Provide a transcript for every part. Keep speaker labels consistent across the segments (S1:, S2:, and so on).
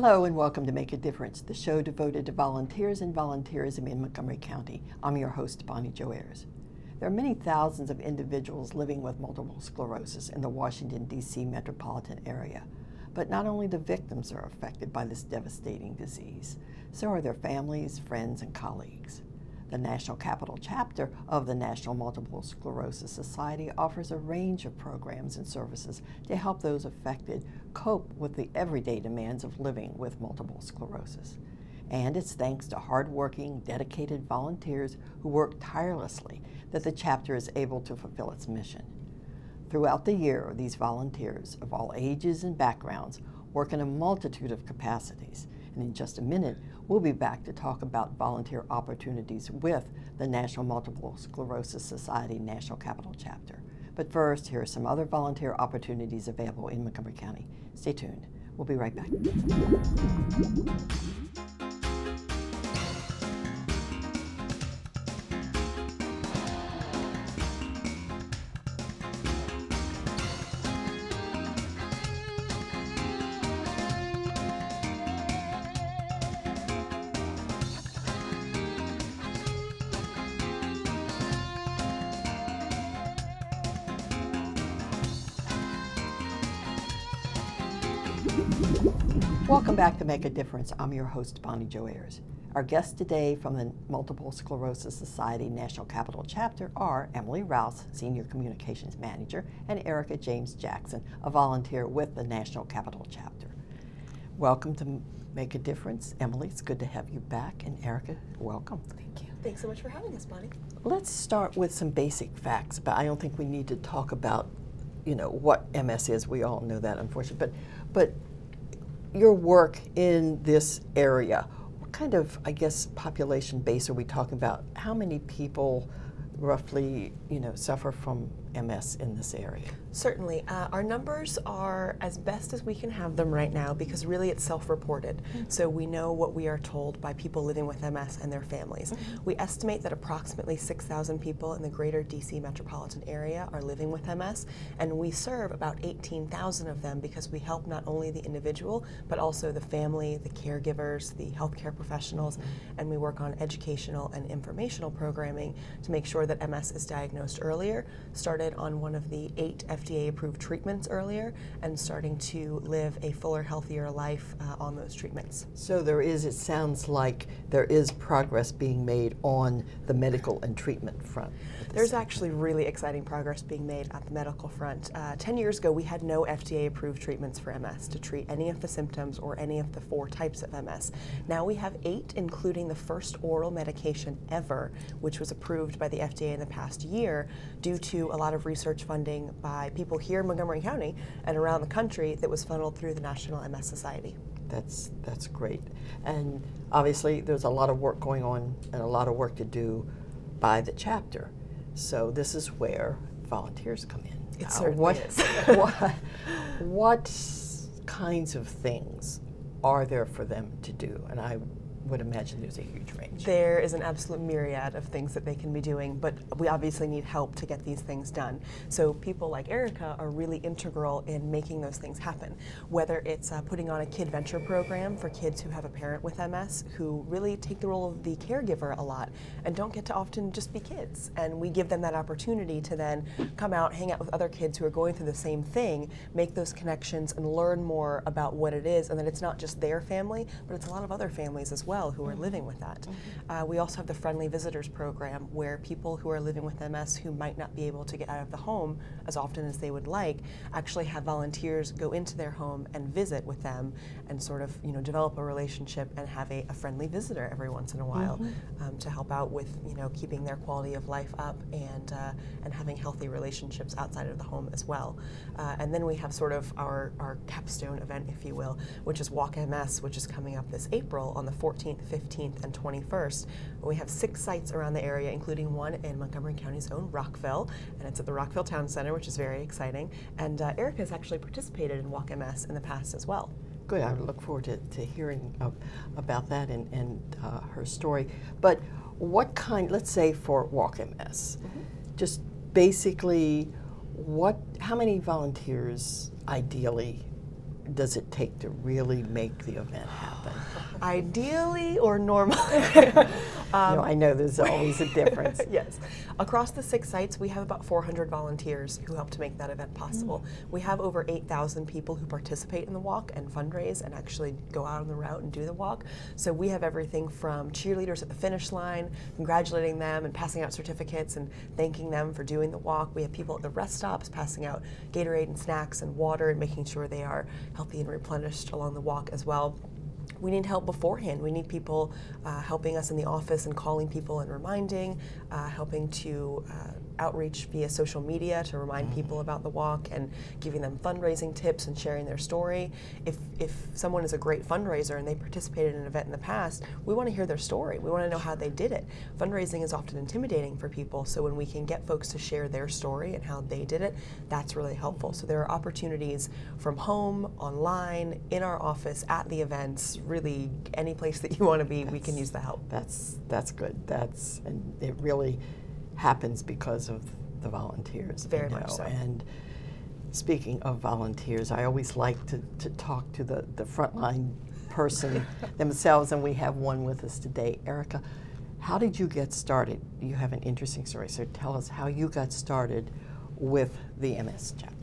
S1: Hello and welcome to Make a Difference, the show devoted to volunteers and volunteerism in Montgomery County. I'm your host, Bonnie Jo Ayers. There are many thousands of individuals living with multiple sclerosis in the Washington, D.C. metropolitan area. But not only the victims are affected by this devastating disease, so are their families, friends, and colleagues. The National Capital Chapter of the National Multiple Sclerosis Society offers a range of programs and services to help those affected cope with the everyday demands of living with multiple sclerosis. And it's thanks to hardworking, dedicated volunteers who work tirelessly that the chapter is able to fulfill its mission. Throughout the year, these volunteers of all ages and backgrounds work in a multitude of capacities. And in just a minute, we'll be back to talk about volunteer opportunities with the National Multiple Sclerosis Society National Capital Chapter. But first, here are some other volunteer opportunities available in Montgomery County. Stay tuned. We'll be right back. Welcome back to Make a Difference. I'm your host, Bonnie Jo Ayers. Our guests today from the Multiple Sclerosis Society National Capital Chapter are Emily Rouse, Senior Communications Manager, and Erica James Jackson, a volunteer with the National Capital Chapter. Welcome to Make a Difference. Emily, it's good to have you back, and Erica, welcome.
S2: Thank you. Thanks so much for having us, Bonnie.
S1: Let's start with some basic facts, but I don't think we need to talk about, what MS is. We all know that, unfortunately, but your work in this area, what kind of, population base are we talking about? How many people roughly, suffer from MS in this area?
S2: Certainly. Our numbers are as best as we can have them right now because really it's self-reported. So we know what we are told by people living with MS and their families. We estimate that approximately 6,000 people in the greater DC metropolitan area are living with MS, and we serve about 18,000 of them because we help not only the individual, but also the family, the caregivers, the healthcare professionals, and we work on educational and informational programming to make sure that MS is diagnosed earlier, started on one of the 8 FDA-approved treatments earlier, and starting to live a fuller, healthier life on those treatments.
S1: So it sounds like there is progress being made on the medical and treatment front.
S2: There's actually really exciting progress being made at the medical front. 10 years ago, we had no FDA-approved treatments for MS to treat any of the symptoms or any of the 4 types of MS. Now we have 8, including the first oral medication ever, which was approved by the FDA in the past year due to a lot of research funding by people here in Montgomery County and around the country that was funneled through the National MS Society.
S1: That's great. And obviously there's a lot of work going on and a lot of work to do by the chapter. So this is where volunteers come in.
S2: It certainly is.
S1: What kinds of things are there for them to do? And I would imagine there's a huge range.
S2: There is an absolute myriad of things that they can be doing, but we obviously need help to get these things done. So people like Erica are really integral in making those things happen, whether it's putting on a Kid Venture program for kids who have a parent with MS who really take the role of the caregiver a lot and don't get to often just be kids. And we give them that opportunity to then come out, hang out with other kids who are going through the same thing, make those connections and learn more about what it is, and that it's not just their family, but it's a lot of other families as well who are living with that. We also have the Friendly Visitors program where people who are living with MS who might not be able to get out of the home as often as they would like actually have volunteers go into their home and visit with them and sort of develop a relationship and have a friendly visitor every once in a while to help out with keeping their quality of life up and having healthy relationships outside of the home as well. And then we have sort of our capstone event, if you will, which is Walk MS, which is coming up this April on the 14th, 15th, and 21st. We have 6 sites around the area, including one in Montgomery County's own Rockville, and it's at the Rockville Town Center, which is very exciting. And Erica has actually participated in Walk MS in the past as well.
S1: Good. I look forward to hearing about that and her story. But what kind, let's say for Walk MS, just basically how many volunteers ideally does it take to really make the event happen?
S2: Ideally or normally?
S1: I know there's always a difference.
S2: Yes. Across the 6 sites, we have about 400 volunteers who help to make that event possible. We have over 8,000 people who participate in the walk and fundraise and actually go out on the route and do the walk. So we have everything from cheerleaders at the finish line, congratulating them and passing out certificates and thanking them for doing the walk. We have people at the rest stops passing out Gatorade and snacks and water and making sure they are healthy and replenished along the walk as well. We need help beforehand. We need people helping us in the office and calling people and reminding, helping to outreach via social media to remind people about the walk and giving them fundraising tips and sharing their story. If someone is a great fundraiser and they participated in an event in the past, we want to hear their story. We want to know how they did it. Fundraising is often intimidating for people, so when we can get folks to share their story and how they did it, that's really helpful. So there are opportunities from home, online, in our office, at the events, really any place that you want to be, we can use the help.
S1: That's good. And it really happens because of the volunteers.
S2: Very much so.
S1: And speaking of volunteers, I always like to talk to the frontline person themselves, and we have one with us today. Erica, how did you get started? You have an interesting story, so tell us how you got started with the MS chapter.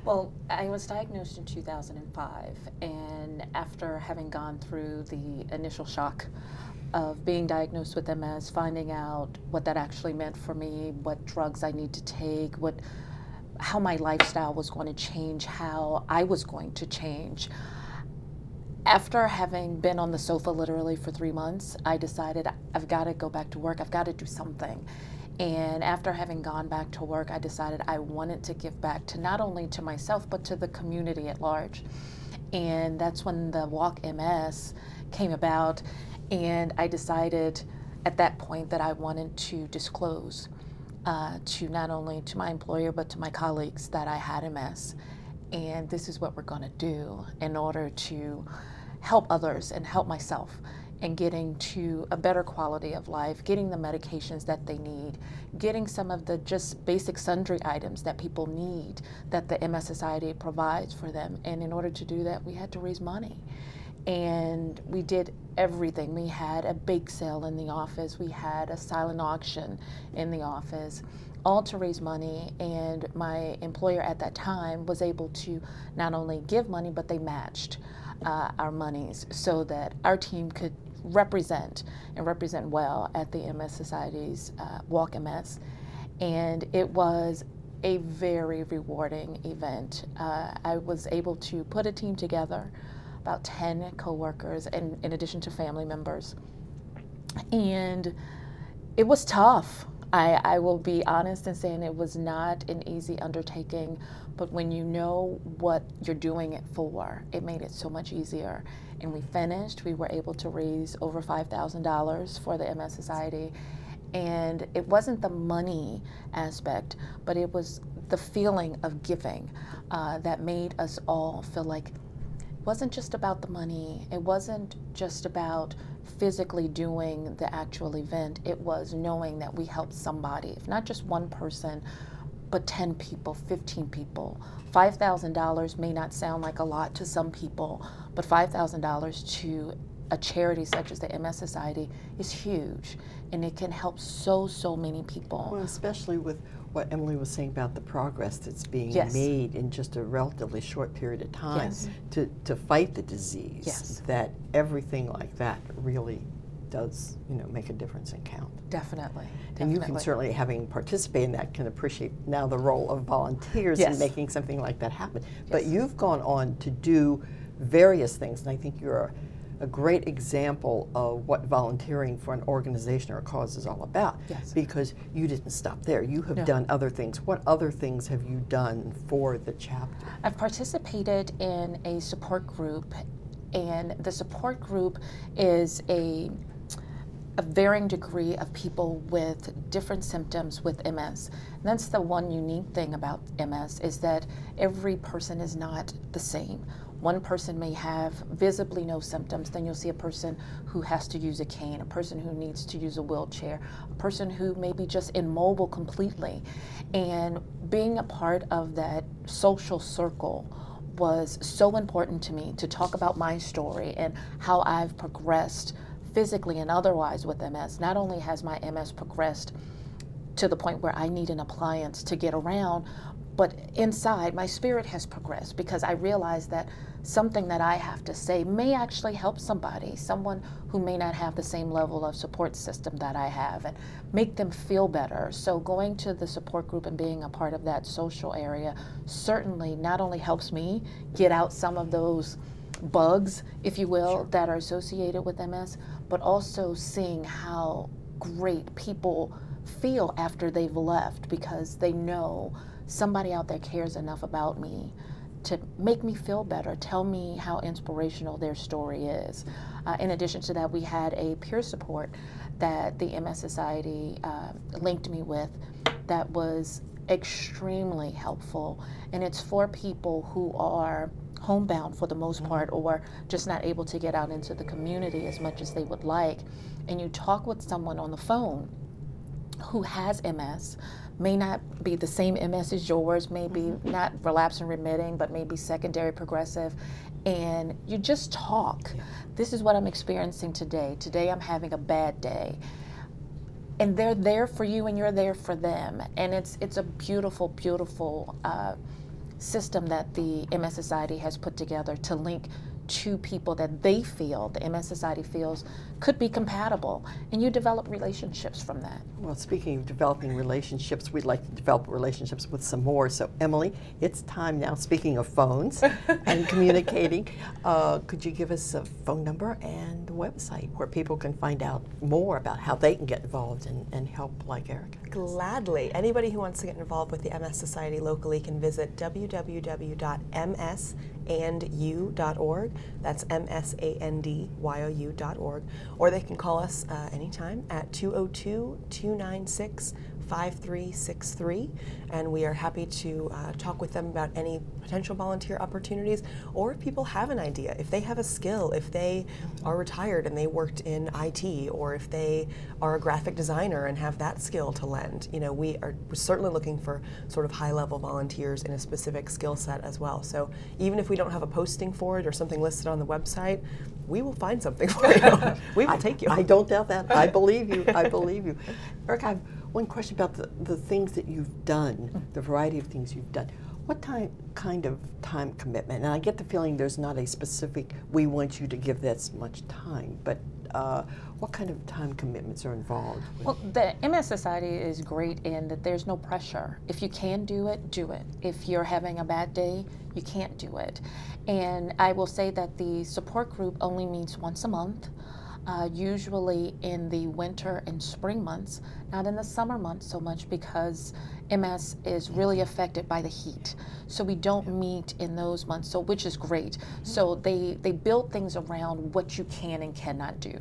S3: Well, I was diagnosed in 2005, and after having gone through the initial shock of being diagnosed with MS, finding out what that actually meant for me, what drugs I need to take, how my lifestyle was going to change, how I was going to change. After having been on the sofa literally for 3 months, I decided I've got to go back to work, I've got to do something. And after having gone back to work, I decided I wanted to give back to not only to myself, but to the community at large. And that's when the Walk MS came about. And I decided at that point that I wanted to disclose to not only to my employer, but to my colleagues that I had MS. And this is what we're going to do in order to help others and help myself and getting to a better quality of life, getting the medications that they need, getting some of the just basic sundry items that people need that the MS Society provides for them. And in order to do that, we had to raise money. And we did everything. We had a bake sale in the office, we had a silent auction in the office, all to raise money. And my employer at that time was able to not only give money, but they matched our monies so that our team could represent well at the MS Society's Walk MS. And it was a very rewarding event. I was able to put a team together, about 10 coworkers, and in addition to family members. And it was tough. I will be honest in saying it was not an easy undertaking, but when you know what you're doing it for, it made it so much easier. And we finished. We were able to raise over $5,000 for the MS Society. And it wasn't the money aspect, but it was the feeling of giving that made us all feel like it wasn't just about the money. It wasn't just about physically doing the actual event. It was knowing that we helped somebody, if not just one person, but 10 people, 15 people. $5,000 may not sound like a lot to some people, but $5,000 to a charity such as the MS Society is huge, and it can help so many people.
S1: Well, especially with what Emily was saying about the progress that's being
S3: Yes.
S1: made in just a relatively short period of time
S3: Yes.
S1: to fight the disease.
S3: Yes.
S1: That everything like that really does, make a difference and count.
S3: Definitely.
S1: And you can certainly, having participated in that, can appreciate now the role of volunteers
S3: Yes.
S1: in making something like that happen.
S3: Yes.
S1: But you've gone on to do various things, and I think you're a great example of what volunteering for an organization or a cause is all about.
S3: Yes.
S1: Because you didn't stop there. You have
S3: No.
S1: done other things. What other things have you done for the chapter?
S3: I've participated in a support group, and the support group is a varying degree of people with different symptoms with MS. And that's the one unique thing about MS, is that every person is not the same. One person may have visibly no symptoms, then you'll see a person who has to use a cane, a person who needs to use a wheelchair, a person who may be just immobile completely. And being a part of that social circle was so important to me to talk about my story and how I've progressed physically and otherwise with MS. Not only has my MS progressed to the point where I need an appliance to get around, but inside my spirit has progressed, because I realize that something that I have to say may actually help somebody, someone who may not have the same level of support system that I have, and make them feel better. So going to the support group and being a part of that social area certainly not only helps me get out some of those bugs, if you will,
S1: Sure.
S3: that are associated with MS, but also seeing how great people feel after they've left, because they know somebody out there cares enough about me to make me feel better, tell me how inspirational their story is. In addition to that, we had a peer support that the MS Society linked me with that was extremely helpful, and it's for people who are homebound for the most part, or just not able to get out into the community as much as they would like. And you talk with someone on the phone who has MS, may not be the same MS as yours, maybe not relapsing remitting, but maybe secondary progressive, and you just talk. This is what I'm experiencing today. Today I'm having a bad day. And they're there for you and you're there for them. And it's a beautiful, beautiful system that the MS Society has put together to link two people that they feel, the MS Society feels, could be compatible, and you develop relationships from that.
S1: Well, speaking of developing relationships, we'd like to develop relationships with some more. So, Emily, it's time now, speaking of phones and communicating, could you give us a phone number and a website where people can find out more about how they can get involved and help like Erica?
S2: Gladly. Anybody who wants to get involved with the MS Society locally can visit www.msandyou.org. That's msandyu.org. Or they can call us anytime at 202-296-5363, and we are happy to talk with them about any potential volunteer opportunities, or if people have an idea, if they have a skill, if they are retired and they worked in IT, or if they are a graphic designer and have that skill to lend. You know, we're certainly looking for sort of high-level volunteers in a specific skill set as well. So even if we don't have a posting for it or something listed on the website, we will find something for you. We will take you.
S1: I don't doubt that. I believe you. I believe you. Erica, I have one question about the things that you've done, the variety of things you've done. What kind of time commitment? And I get the feeling there's not a specific, we want you to give this much time, but what kind of time commitments are involved?
S3: Well, the MS Society is great in that there's no pressure. If you can do it, do it. If you're having a bad day, you can't do it. And I will say that the support group only meets once a month, usually in the winter and spring months, not in the summer months so much, because MS is really affected by the heat. So we don't meet in those months, so which is great. So they build things around what you can and cannot do.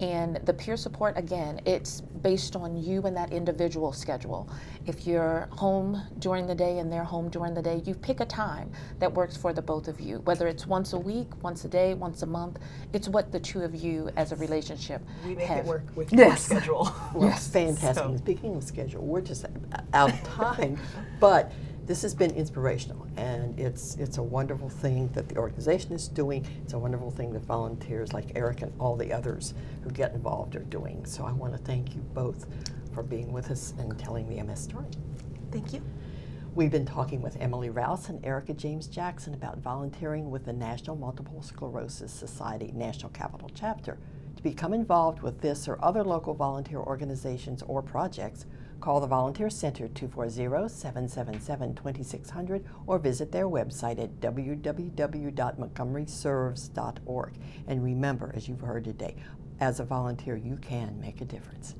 S3: And the peer support, again, it's based on you and that individual schedule. If you're home during the day and they're home during the day, you pick a time that works for the both of you, whether it's once a week, once a day, once a month. It's what the two of you as a relationship
S2: We make
S3: have.
S2: it work with your schedule.
S1: Well,
S3: Yes.
S1: fantastic.
S2: So.
S1: And speaking of schedule, we're just out of time, but this has been inspirational, and it's a wonderful thing that the organization is doing. It's a wonderful thing that volunteers like Eric and all the others who get involved are doing. So I want to thank you both for being with us and telling the MS story.
S2: Thank you.
S1: We've been talking with Emily Rouse and Erica James Jackson about volunteering with the National Multiple Sclerosis Society National Capital Chapter. To become involved with this or other local volunteer organizations or projects, call the Volunteer Center 240-777-2600 or visit their website at www.montgomeryserves.org. And remember, as you've heard today, as a volunteer, you can make a difference.